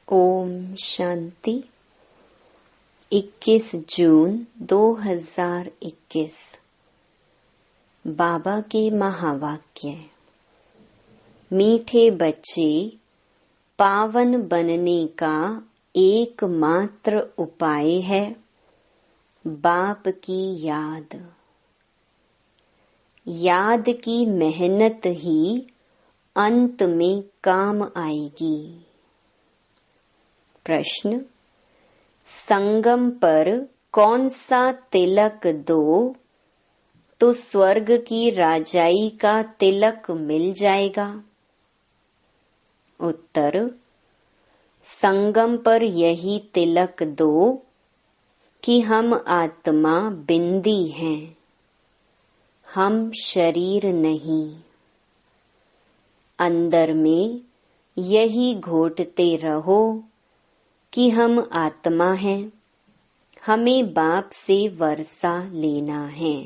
ओम शांति। 21 जून 2021 बाबा के महावाक्य। मीठे बच्चे, पावन बनने का एकमात्र उपाय है बाप की याद। याद की मेहनत ही अंत में काम आएगी। प्रश्न, संगम पर कौन सा तिलक दो तो स्वर्ग की राजाई का तिलक मिल जाएगा? उत्तर, संगम पर यही तिलक दो कि हम आत्मा बिंदी हैं, हम शरीर नहीं। अंदर में यही घोटते रहो कि हम आत्मा हैं, हमें बाप से वर्षा लेना है।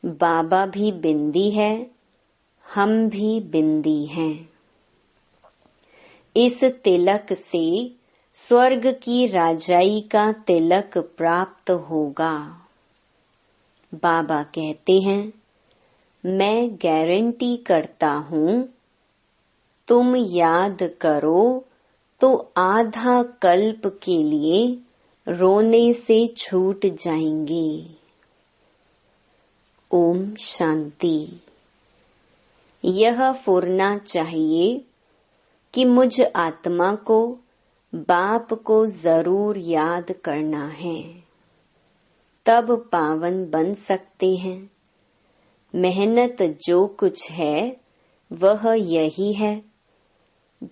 बाबा भी बिंदी है, हम भी बिंदी हैं। इस तिलक से स्वर्ग की राजाई का तिलक प्राप्त होगा। बाबा कहते हैं, मैं गारंटी करता हूँ, तुम याद करो तो आधा कल्प के लिए रोने से छूट जाएंगे। ओम शांति। यह फुरना चाहिए कि मुझ आत्मा को बाप को जरूर याद करना है, तब पावन बन सकते हैं। मेहनत जो कुछ है वह यही है,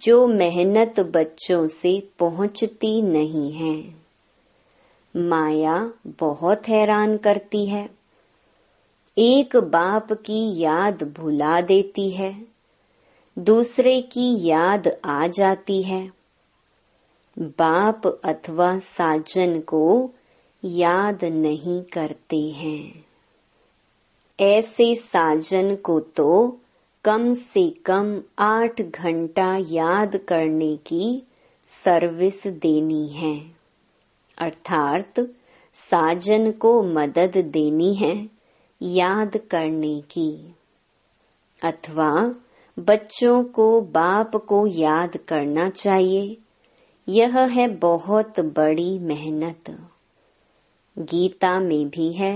जो मेहनत बच्चों से पहुंचती नहीं है। माया बहुत हैरान करती है, एक बाप की याद भुला देती है, दूसरे की याद आ जाती है। बाप अथवा साजन को याद नहीं करते हैं। ऐसे साजन को तो कम से कम 8 घंटा याद करने की सर्विस देनी है, अर्थात साजन को मदद देनी है याद करने की, अथवा बच्चों को बाप को याद करना चाहिए। यह है बहुत बड़ी मेहनत। गीता में भी है,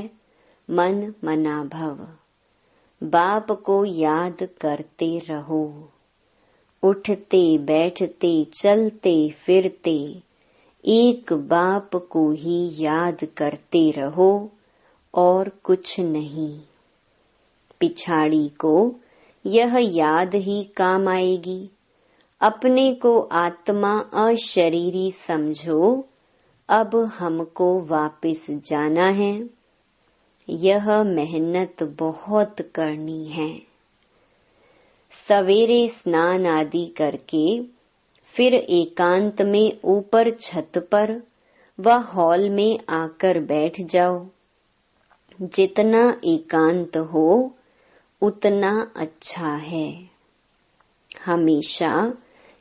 मन मना भव। बाप को याद करते रहो, उठते बैठते चलते फिरते एक बाप को ही याद करते रहो और कुछ नहीं। पिछाड़ी को यह याद ही काम आएगी। अपने को आत्मा अशरीरी समझो, अब हमको वापस जाना है। यह मेहनत बहुत करनी है। सवेरे स्नान आदि करके फिर एकांत में ऊपर छत पर व हॉल में आकर बैठ जाओ। जितना एकांत हो उतना अच्छा है। हमेशा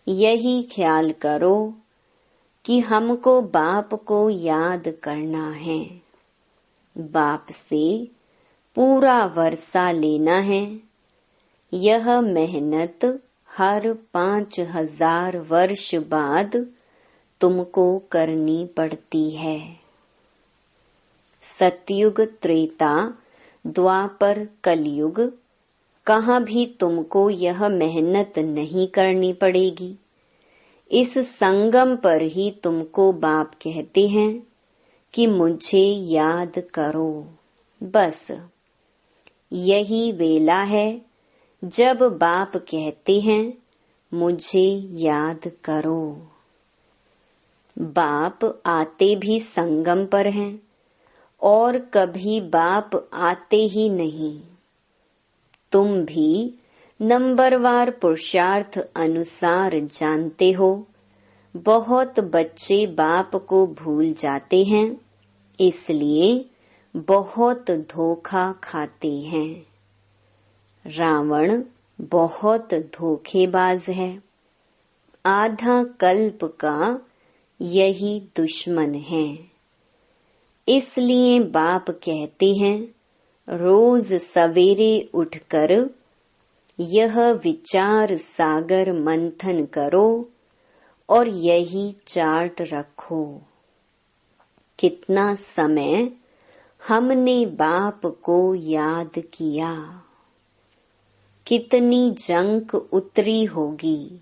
यही ख्याल करो कि हमको बाप को याद करना है, बाप से पूरा वर्षा लेना है। यह मेहनत हर 5000 वर्ष बाद तुमको करनी पड़ती है। सतयुग, त्रेता, द्वापर, कलयुग, कहाँ भी तुमको यह मेहनत नहीं करनी पड़ेगी। इस संगम पर ही तुमको बाप कहते हैं कि मुझे याद करो। बस यही वेला है जब बाप कहते हैं, मुझे याद करो। बाप आते भी संगम पर हैं और कभी बाप आते ही नहीं। तुम भी नंबरवार पुरुषार्थ अनुसार जानते हो, बहुत बच्चे बाप को भूल जाते हैं, इसलिए बहुत धोखा खाते हैं। रावण बहुत धोखेबाज है। आधा कल्प का यही दुश्मन है। इसलिए बाप कहते हैं, रोज सवेरे उठकर यह विचार सागर मंथन करो और यही चार्ट रखो। कितना समय हमने बाप को याद किया, कितनी जंक उतरी होगी।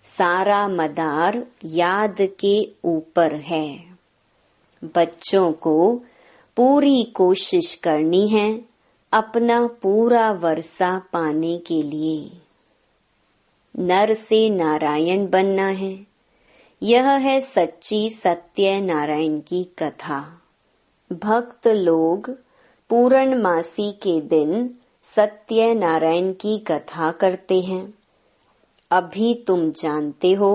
सारा मदार याद के ऊपर है। बच्चों को पूरी कोशिश करनी है अपना पूरा वर्षा पाने के लिए। नर से नारायण बनना है। यह है सच्ची सत्य नारायण की कथा। भक्त लोग पूर्णमासी के दिन सत्य नारायण की कथा करते हैं। अभी तुम जानते हो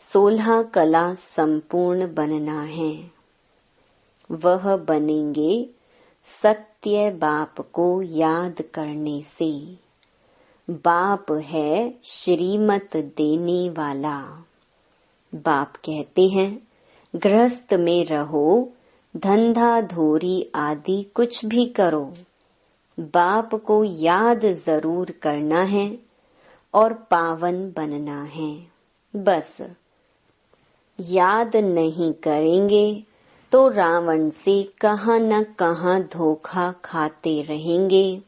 16 कला संपूर्ण बनना है। वह बनेंगे सत्य बाप को याद करने से। बाप है श्रीमत देने वाला। बाप कहते हैं, गृहस्थ में रहो, धंधा धोरी आदि कुछ भी करो, बाप को याद जरूर करना है और पावन बनना है। बस याद नहीं करेंगे तो रावण से कहां न कहां धोखा खाते रहेंगे।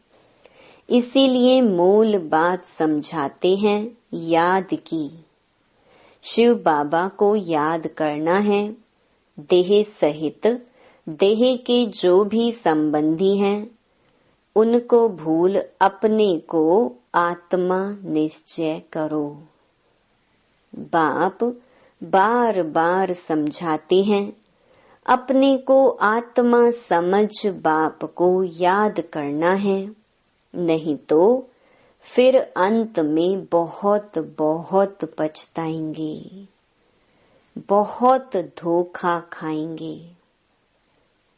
इसीलिए मूल बात समझाते हैं याद की। शिव बाबा को याद करना है। देह सहित देह के जो भी संबंधी हैं उनको भूल अपने को आत्मा निश्चय करो। बाप बार बार समझाते हैं, अपने को आत्मा समझ बाप को याद करना है, नहीं तो फिर अंत में बहुत बहुत पछताएंगे, बहुत धोखा खाएंगे।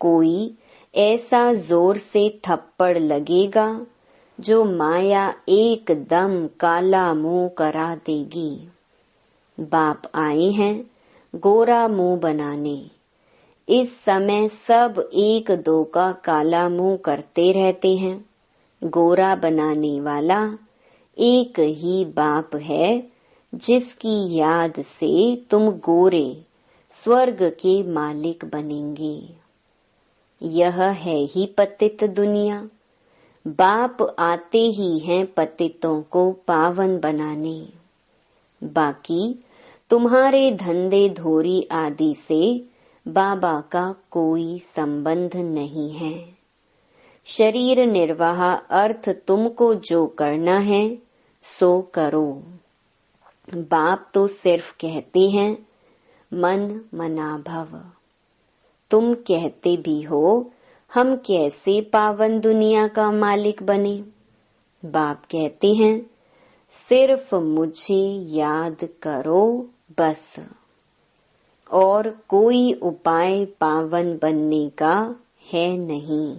कोई ऐसा जोर से थप्पड़ लगेगा जो माया एकदम काला मुंह करा देगी। बाप आए हैं गोरा मुंह बनाने। इस समय सब एक दो का काला मुंह करते रहते हैं। गोरा बनाने वाला एक ही बाप है, जिसकी याद से तुम गोरे स्वर्ग के मालिक बनेंगे। यह है ही पतित दुनिया। बाप आते ही हैं पतितों को पावन बनाने। बाकी तुम्हारे धंधे धोरी आदि से बाबा का कोई संबंध नहीं है। शरीर निर्वाह अर्थ तुमको जो करना है सो करो। बाप तो सिर्फ कहते हैं मन मना भव। तुम कहते भी हो हम कैसे पावन दुनिया का मालिक बने। बाप कहते हैं सिर्फ मुझे याद करो बस, और कोई उपाय पावन बनने का है नहीं।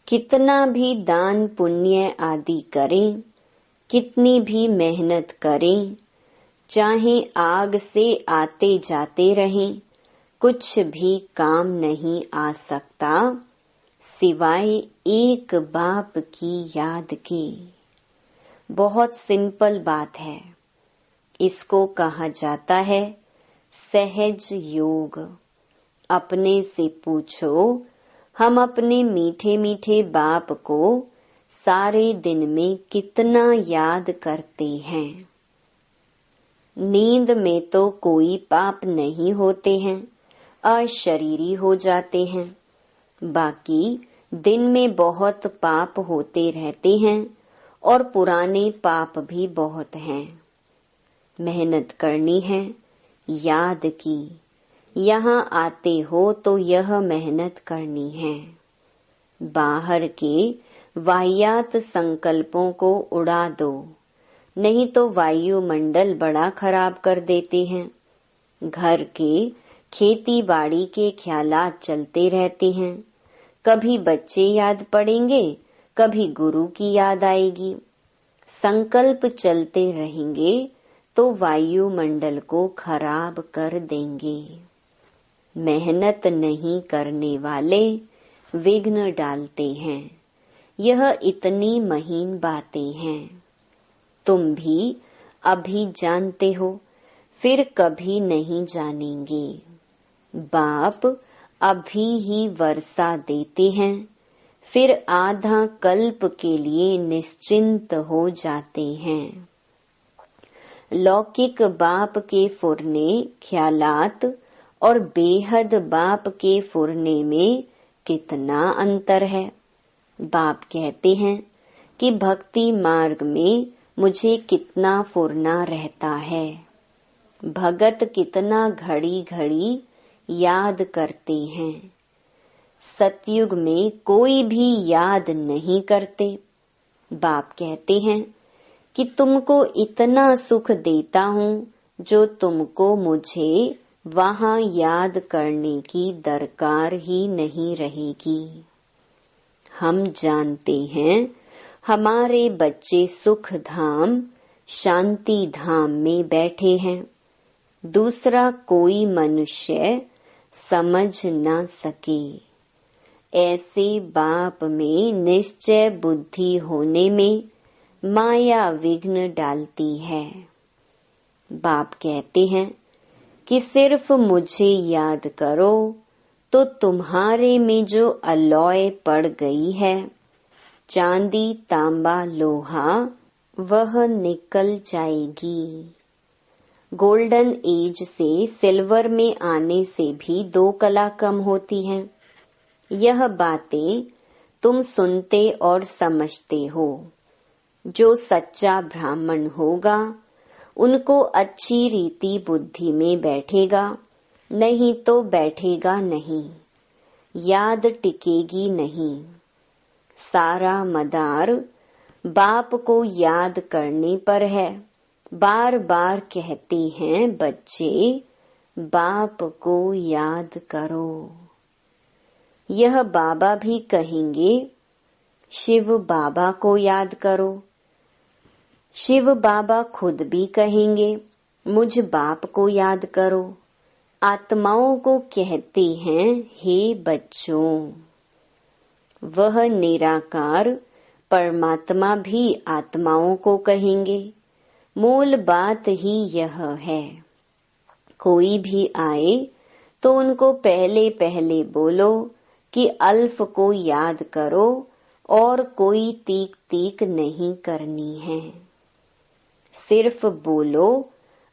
कितना भी दान पुण्य आदि करें, कितनी भी मेहनत करें, चाहे आग से आते जाते रहें, कुछ भी काम नहीं आ सकता सिवाय एक बाप की याद के। बहुत सिंपल बात है। इसको कहा जाता है सहज योग। अपने से पूछो, हम अपने मीठे मीठे बाप को सारे दिन में कितना याद करते हैं। नींद में तो कोई पाप नहीं होते हैं, अशरीरी हो जाते हैं। बाकी दिन में बहुत पाप होते रहते हैं और पुराने पाप भी बहुत हैं। मेहनत करनी है याद की। यहाँ आते हो तो यह मेहनत करनी है। बाहर के वाहियात संकल्पों को उड़ा दो, नहीं तो वायुमंडल बड़ा खराब कर देते हैं। घर के खेती बाड़ी के ख्यालात चलते रहते हैं। कभी बच्चे याद पड़ेंगे, कभी गुरु की याद आएगी। संकल्प चलते रहेंगे तो वायुमंडल को खराब कर देंगे। मेहनत नहीं करने वाले विघ्न डालते हैं। यह इतनी महीन बातें हैं। तुम भी अभी जानते हो, फिर कभी नहीं जानेंगे। बाप अभी ही वर्षा देते हैं, फिर आधा कल्प के लिए निश्चिंत हो जाते हैं। लौकिक बाप के फुरने ख्यालात और बेहद बाप के फुरने में कितना अंतर है। बाप कहते हैं कि भक्ति मार्ग में मुझे कितना फुरना रहता है। भगत कितना घड़ी घड़ी याद करते हैं। सतयुग में कोई भी याद नहीं करते। बाप कहते हैं कि तुमको इतना सुख देता हूँ जो तुमको मुझे वहाँ याद करने की दरकार ही नहीं रहेगी। हम जानते हैं हमारे बच्चे सुख धाम शांति धाम में बैठे हैं। दूसरा कोई मनुष्य समझ न सके। ऐसे बाप में निश्चय बुद्धि होने में माया विघ्न डालती है। बाप कहते हैं कि सिर्फ मुझे याद करो तो तुम्हारे में जो अलौय पड़ गई है, चांदी तांबा लोहा, वह निकल जाएगी। गोल्डन एज से सिल्वर में आने से भी 2 कला कम होती हैं। यह बातें तुम सुनते और समझते हो। जो सच्चा ब्राह्मण होगा उनको अच्छी रीति बुद्धि में बैठेगा, नहीं तो बैठेगा नहीं, याद टिकेगी नहीं। सारा मदार बाप को याद करने पर है। बार बार कहते हैं बच्चे, बाप को याद करो। यह बाबा भी कहेंगे, शिव बाबा को याद करो। शिव बाबा खुद भी कहेंगे, मुझ बाप को याद करो। आत्माओं को कहते हैं, हे बच्चों। वह निराकार परमात्मा भी आत्माओं को कहेंगे। मूल बात ही यह है। कोई भी आए तो उनको पहले पहले बोलो कि अल्फ को याद करो और कोई तीक तीक नहीं करनी है। सिर्फ बोलो,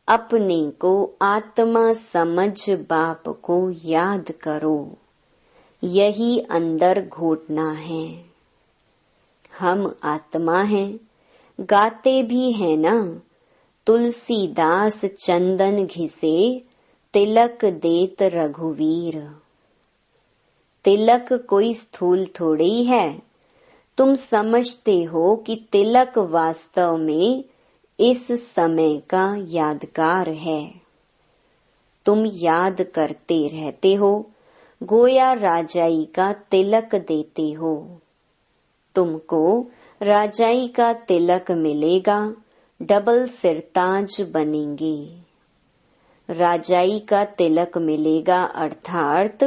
अपने को आत्मा समझ बाप को याद करो। यही अंदर घोटना है। हम आत्मा हैं, गाते भी हैं ना। तुलसीदास चंदन घिसे, तिलक देत रघुवीर। तिलक कोई स्थूल थोड़ी है। तुम समझते हो कि तिलक वास्तव में इस समय का यादगार है। तुम याद करते रहते हो, गोया राजाई का तिलक देते हो। तुमको राजाई का तिलक मिलेगा, डबल सिरताज बनेंगे। राजाई का तिलक मिलेगा अर्थात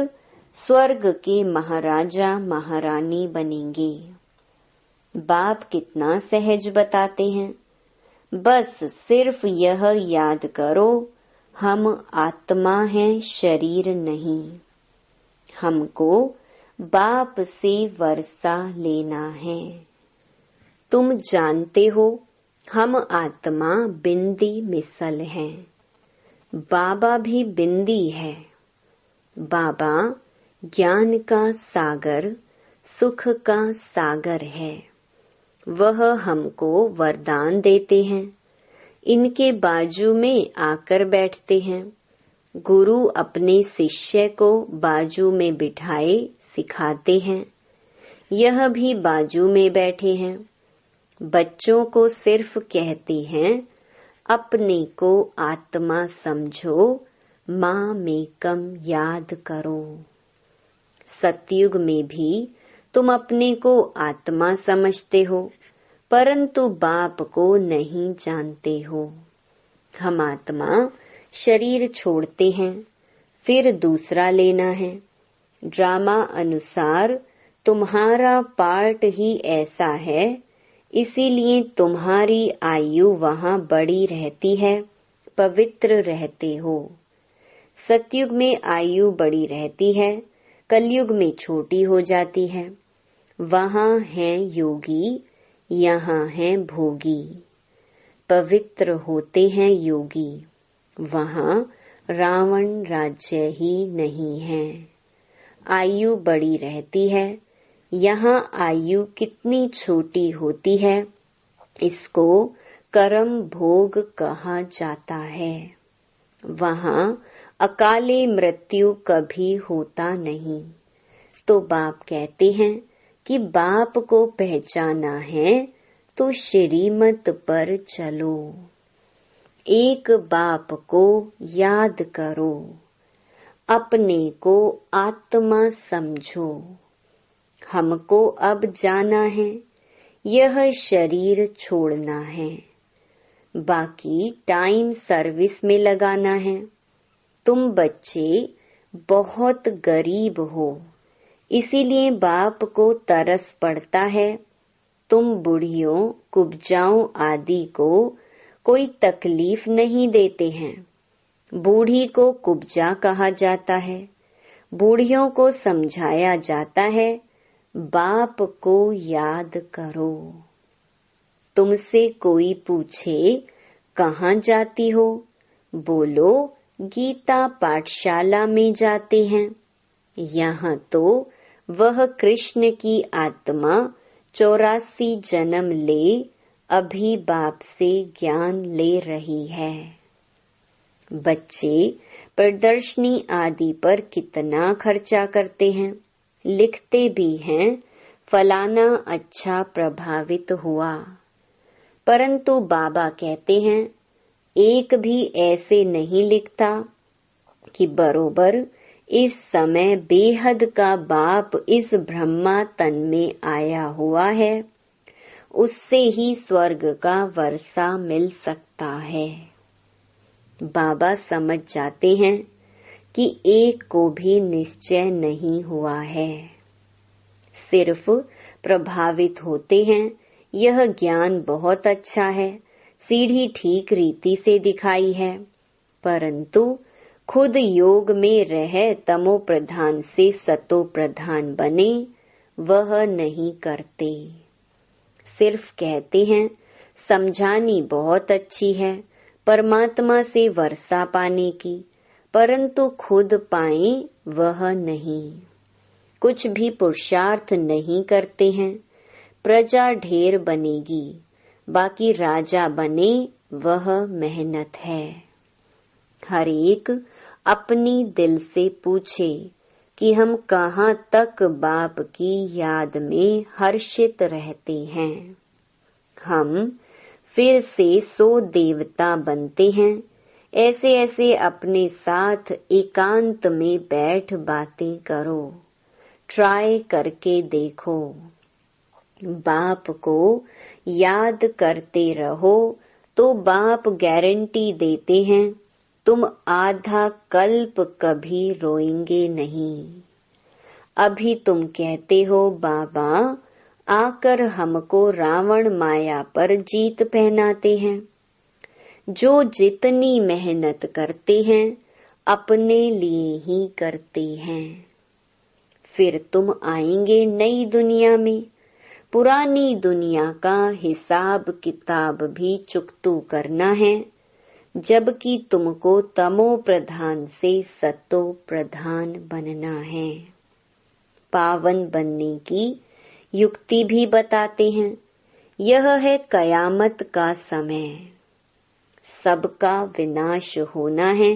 स्वर्ग के महाराजा महारानी बनेंगे। बाप कितना सहज बताते हैं। बस सिर्फ यह याद करो, हम आत्मा हैं, शरीर नहीं। हमको बाप से वर्षा लेना है। तुम जानते हो हम आत्मा बिंदी मिसल हैं। बाबा भी बिंदी है। बाबा ज्ञान का सागर, सुख का सागर है। वह हमको वरदान देते हैं। इनके बाजू में आकर बैठते हैं। गुरु अपने शिष्य को बाजू में बिठाए सिखाते हैं। यह भी बाजू में बैठे हैं। बच्चों को सिर्फ कहते हैं, अपने को आत्मा समझो, माँ मेकम याद करो। सतयुग में भी तुम अपने को आत्मा समझते हो, परंतु बाप को नहीं जानते हो। हम आत्मा शरीर छोड़ते हैं, फिर दूसरा लेना है। ड्रामा अनुसार तुम्हारा पार्ट ही ऐसा है, इसीलिए तुम्हारी आयु वहाँ बड़ी रहती है, पवित्र रहते हो। सतयुग में आयु बड़ी रहती है, कलयुग में छोटी हो जाती है। वहाँ है योगी, यहाँ है भोगी। पवित्र होते हैं योगी, वहाँ रावण राज्य ही नहीं है। आयु बड़ी रहती है, यहाँ आयु कितनी छोटी होती है, इसको कर्म भोग कहा जाता है। वहाँ अकाले मृत्यु कभी होता नहीं। तो बाप कहते हैं कि बाप को पहचाना है तो श्रीमत पर चलो। एक बाप को याद करो, अपने को आत्मा समझो। हमको अब जाना है, यह शरीर छोड़ना है, बाकी टाइम सर्विस में लगाना है। तुम बच्चे बहुत गरीब हो, इसीलिए बाप को तरस पड़ता है। तुम बुढ़ियों, कुब्जाओं आदि को कोई तकलीफ नहीं देते हैं। बूढ़ी को कुब्जा कहा जाता है। बूढ़ियों को समझाया जाता है, बाप को याद करो। तुमसे कोई पूछे कहाँ जाती हो, बोलो गीता पाठशाला में जाते हैं। यहाँ तो वह कृष्ण की आत्मा 84 जन्म ले अभी बाप से ज्ञान ले रही है। बच्चे प्रदर्शनी आदि पर कितना खर्चा करते हैं, लिखते भी हैं फलाना अच्छा प्रभावित हुआ, परंतु बाबा कहते हैं एक भी ऐसे नहीं लिखता कि बरोबर इस समय बेहद का बाप इस ब्रह्मा तन में आया हुआ है, उससे ही स्वर्ग का वर्षा मिल सकता है। बाबा समझ जाते हैं कि एक को भी निश्चय नहीं हुआ है, सिर्फ प्रभावित होते हैं। यह ज्ञान बहुत अच्छा है, सीढ़ी ठीक रीति से दिखाई है, परंतु खुद योग में रह तमो प्रधान से सतो प्रधान बने, वह नहीं करते। सिर्फ कहते हैं समझानी बहुत अच्छी है परमात्मा से वर्षा पाने की, परंतु खुद पाए वह नहीं। कुछ भी पुरुषार्थ नहीं करते हैं। प्रजा ढेर बनेगी, बाकी राजा बने वह मेहनत है। हर एक अपनी दिल से पूछे कि हम कहाँ तक बाप की याद में हर्षित रहते हैं। हम फिर से 100 देवता बनते हैं। ऐसे ऐसे अपने साथ एकांत में बैठ बातें करो, ट्राई करके देखो। बाप को याद करते रहो तो बाप गारंटी देते हैं तुम आधा कल्प कभी रोएंगे नहीं। अभी तुम कहते हो बाबा आकर हमको रावण माया पर जीत पहनाते हैं। जो जितनी मेहनत करते हैं अपने लिए ही करते हैं। फिर तुम आएंगे नई दुनिया में, पुरानी दुनिया का हिसाब किताब भी चुकतू करना है, जबकि तुमको तमो प्रधान से सतो प्रधान बनना है। पावन बनने की युक्ति भी बताते हैं। यह है कयामत का समय, सबका विनाश होना है,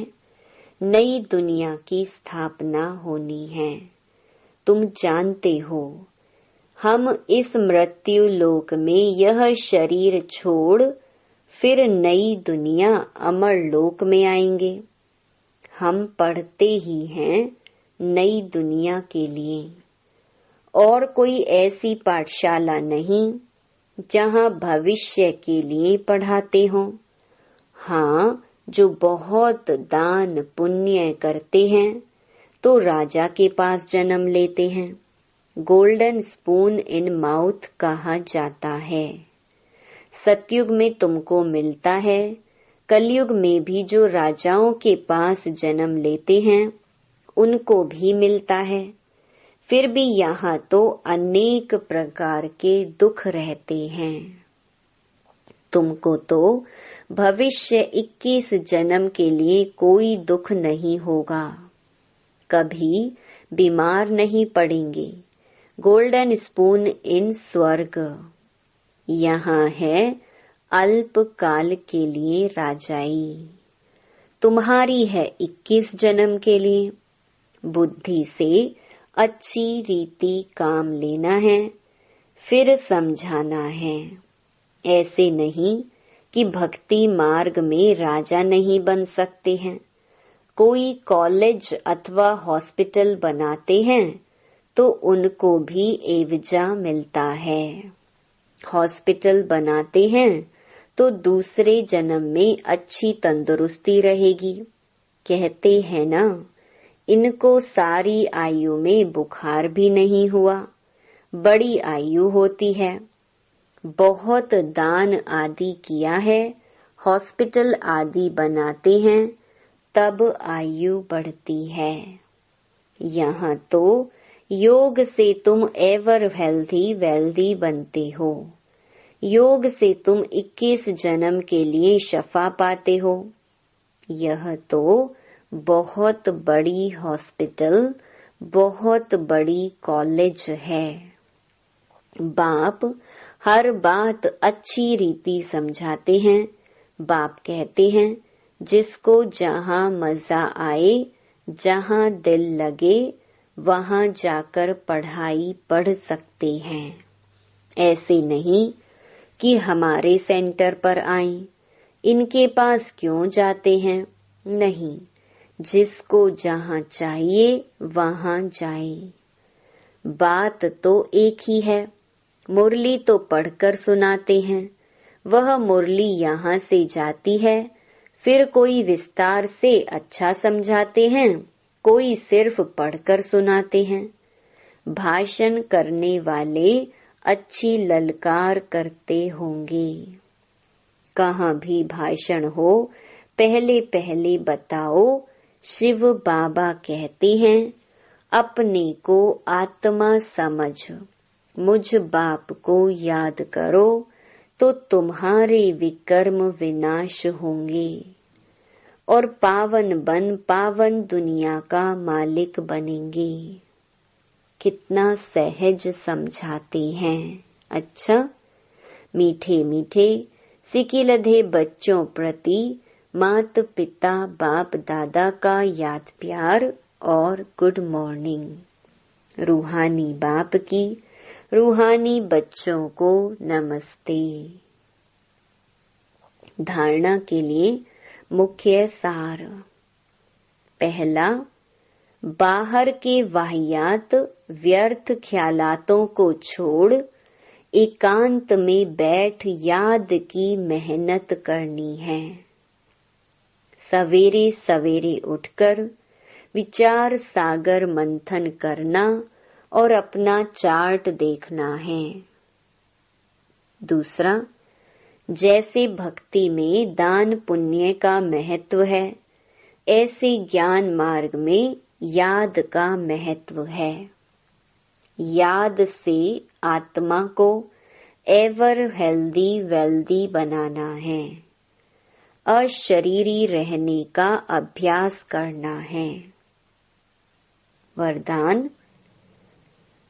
नई दुनिया की स्थापना होनी है। तुम जानते हो हम इस मृत्यु लोक में यह शरीर छोड़ फिर नई दुनिया अमर लोक में आएंगे। हम पढ़ते ही हैं नई दुनिया के लिए, और कोई ऐसी पाठशाला नहीं जहाँ भविष्य के लिए पढ़ाते हों। हाँ, जो बहुत दान पुण्य करते हैं तो राजा के पास जन्म लेते हैं। गोल्डन स्पून इन माउथ कहा जाता है। सतयुग में तुमको मिलता है, कलयुग में भी जो राजाओं के पास जन्म लेते हैं उनको भी मिलता है। फिर भी यहाँ तो अनेक प्रकार के दुख रहते हैं। तुमको तो भविष्य 21 जन्म के लिए कोई दुख नहीं होगा, कभी बीमार नहीं पड़ेंगे। गोल्डन स्पून इन स्वर्ग। यहाँ है अल्प काल के लिए राजाई, तुम्हारी है 21 जन्म के लिए। बुद्धि से अच्छी रीति काम लेना है, फिर समझाना है। ऐसे नहीं कि भक्ति मार्ग में राजा नहीं बन सकते हैं। कोई कॉलेज अथवा हॉस्पिटल बनाते हैं तो उनको भी एवजा मिलता है। हॉस्पिटल बनाते हैं तो दूसरे जन्म में अच्छी तंदुरुस्ती रहेगी। कहते हैं ना, इनको सारी आयु में बुखार भी नहीं हुआ, बड़ी आयु होती है। बहुत दान आदि किया है, हॉस्पिटल आदि बनाते हैं, तब आयु बढ़ती है। यहाँ तो योग से तुम एवर हेल्दी वेल्दी बनते हो। योग से तुम 21 जन्म के लिए शफा पाते हो। यह तो बहुत बड़ी हॉस्पिटल, बहुत बड़ी कॉलेज है। बाप हर बात अच्छी रीति समझाते हैं। बाप कहते हैं, जिसको जहाँ मजा आए, जहाँ दिल लगे, वहाँ जाकर पढ़ाई पढ़ सकते हैं। ऐसे नहीं कि हमारे सेंटर पर आएं, इनके पास क्यों जाते हैं। नहीं, जिसको जहाँ चाहिए वहाँ जाए। बात तो एक ही है। मुरली तो पढ़कर सुनाते हैं, वह मुरली यहाँ से जाती है। फिर कोई विस्तार से अच्छा समझाते हैं, कोई सिर्फ पढ़कर सुनाते हैं। भाषण करने वाले अच्छी ललकार करते होंगे। कहाँ भी भाषण हो, पहले पहले बताओ, शिव बाबा कहते हैं, अपने को आत्मा समझ, मुझ बाप को याद करो तो तुम्हारे विकर्म विनाश होंगे और पावन बन पावन दुनिया का मालिक बनेंगे। कितना सहज समझाते हैं। अच्छा, मीठे मीठे सिकिलधे बच्चों प्रति मात पिता बाप दादा का याद प्यार और गुड मॉर्निंग। रूहानी बाप की रूहानी बच्चों को नमस्ते। धारणा के लिए मुख्य सार। पहला, बाहर के वाहियात व्यर्थ ख्यालातों को छोड़ एकांत में बैठ याद की मेहनत करनी है। सवेरे सवेरे उठकर विचार सागर मंथन करना और अपना चार्ट देखना है। दूसरा, जैसे भक्ति में दान पुण्य का महत्व है, ऐसे ज्ञान मार्ग में याद का महत्व है। याद से आत्मा को एवर हेल्दी वेल्दी बनाना है। अशरीरी रहने का अभ्यास करना है। वरदान,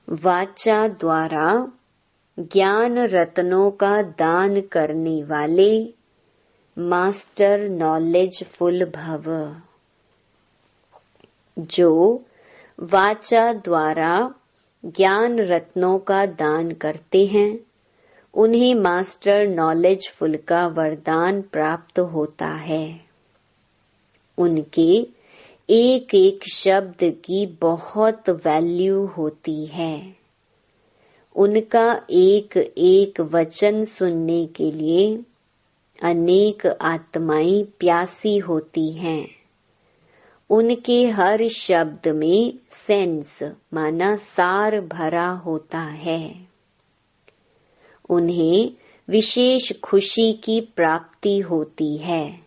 वाचा द्वारा ज्ञान रत्नों का दान करने वाले मास्टर नॉलेजफुल भव। जो वाचा द्वारा ज्ञान रत्नों का दान करते हैं, उन्हें मास्टर नॉलेजफुल का वरदान प्राप्त होता है। उनके एक एक शब्द की बहुत वैल्यू होती है। उनका एक एक वचन सुनने के लिए अनेक आत्माएं प्यासी होती हैं। उनके हर शब्द में सेंस माना सार भरा होता है। उन्हें विशेष खुशी की प्राप्ति होती है।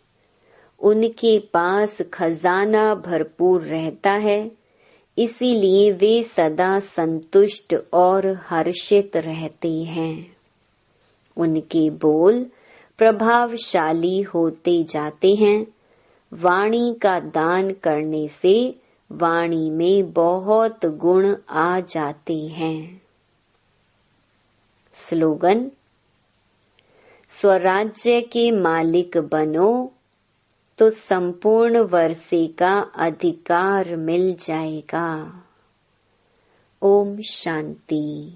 उनके पास खजाना भरपूर रहता है, इसीलिए वे सदा संतुष्ट और हर्षित रहते हैं। उनके बोल प्रभावशाली होते जाते हैं। वाणी का दान करने से वाणी में बहुत गुण आ जाते हैं। स्लोगन: स्वराज्य के मालिक बनो तो संपूर्ण वर्षे का अधिकार मिल जाएगा। ओम शांति।